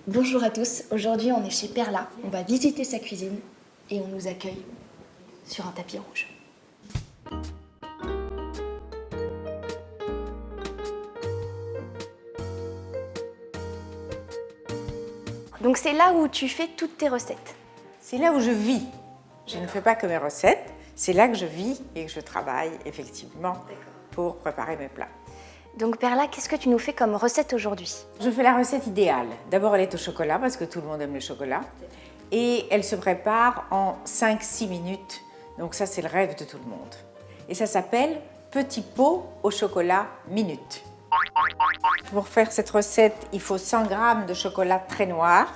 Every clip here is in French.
Bonjour à tous, aujourd'hui on est chez Perla, on va visiter sa cuisine et on nous accueille sur un tapis rouge. Donc c'est là où tu fais toutes tes recettes. C'est là où je vis. Je ne fais pas que mes recettes, c'est là que je vis et que je travaille effectivement pour préparer mes plats. Donc Perla, qu'est-ce que tu nous fais comme recette aujourd'hui? Je fais la recette idéale. D'abord, elle est au chocolat parce que tout le monde aime le chocolat. Et elle se prépare en 5-6 minutes. Donc ça, c'est le rêve de tout le monde. Et ça s'appelle petit pot au chocolat minute. Pour faire cette recette, il faut 100 g de chocolat très noir.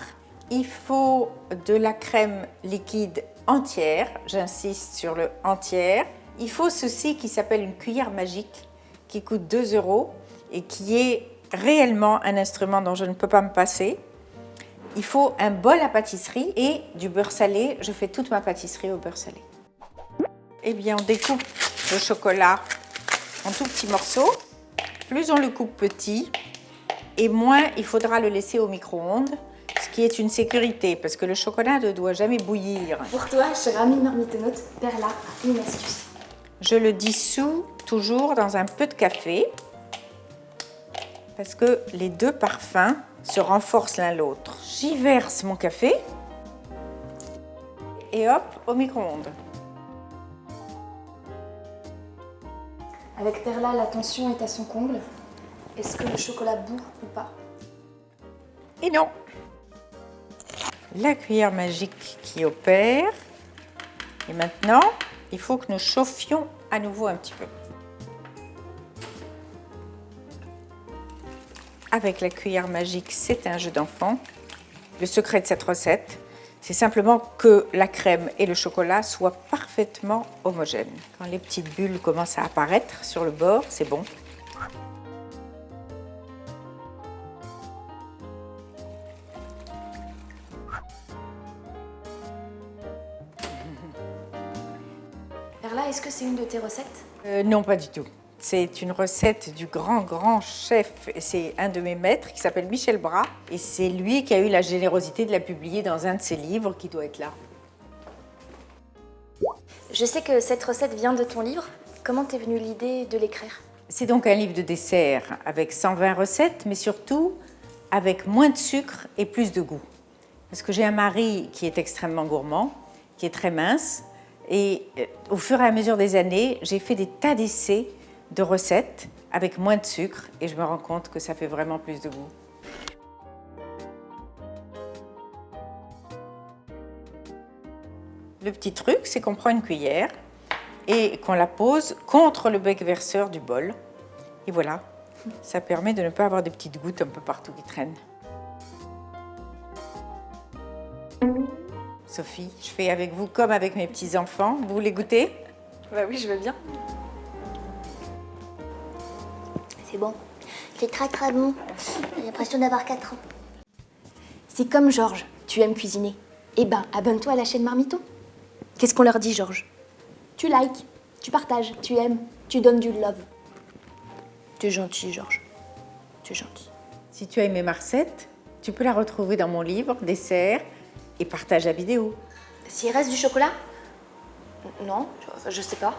Il faut de la crème liquide entière. J'insiste sur le entière. Il faut ceci qui s'appelle une cuillère magique qui coûte 2 € et qui est réellement un instrument dont je ne peux pas me passer. Il faut un bol à pâtisserie et du beurre salé. Je fais toute ma pâtisserie au beurre salé. Eh bien, on découpe le chocolat en tout petits morceaux. Plus on le coupe petit, et moins il faudra le laisser au micro-ondes, ce qui est une sécurité, parce que le chocolat ne doit jamais bouillir. Pour toi, chère amie marmitonaute, Perla a une astuce. Je le dissous toujours dans un peu de café, parce que les deux parfums se renforcent l'un l'autre. J'y verse mon café, et hop, au micro-ondes. Avec Perla, la tension est à son comble. Est-ce que le chocolat bout ou pas? Et non. La cuillère magique qui opère. Et maintenant, il faut que nous chauffions à nouveau un petit peu. Avec la cuillère magique, c'est un jeu d'enfant. Le secret de cette recette, c'est simplement que la crème et le chocolat soient parfaitement homogènes. Quand les petites bulles commencent à apparaître sur le bord, c'est bon. Perla, est-ce que c'est une de tes recettes? Non, pas du tout. C'est une recette du grand chef, c'est un de mes maîtres qui s'appelle Michel Bras, et c'est lui qui a eu la générosité de la publier dans un de ses livres qui doit être là. Je sais que cette recette vient de ton livre. Comment t'es venue l'idée de l'écrire? C'est donc un livre de dessert avec 120 recettes, mais surtout avec moins de sucre et plus de goût. Parce que j'ai un mari qui est extrêmement gourmand, qui est très mince, et au fur et à mesure des années, j'ai fait des tas d'essais de recettes avec moins de sucre et je me rends compte que ça fait vraiment plus de goût. Le petit truc, c'est qu'on prend une cuillère et qu'on la pose contre le bec verseur du bol. Et voilà, ça permet de ne pas avoir des petites gouttes un peu partout qui traînent. Sophie, je fais avec vous comme avec mes petits-enfants. Vous voulez goûter? Bah oui, je veux bien. C'est bon. C'est très bon. J'ai l'impression d'avoir 4 ans. Si comme Georges, tu aimes cuisiner, eh ben abonne-toi à la chaîne Marmiton. Qu'est-ce qu'on leur dit, Georges? Tu likes, tu partages, tu aimes, tu donnes du love. Tu es gentil, Georges. Tu es gentil. Si tu as aimé ma recette, tu peux la retrouver dans mon livre, dessert, et partage la vidéo. S'il reste du chocolat? Non, je sais pas.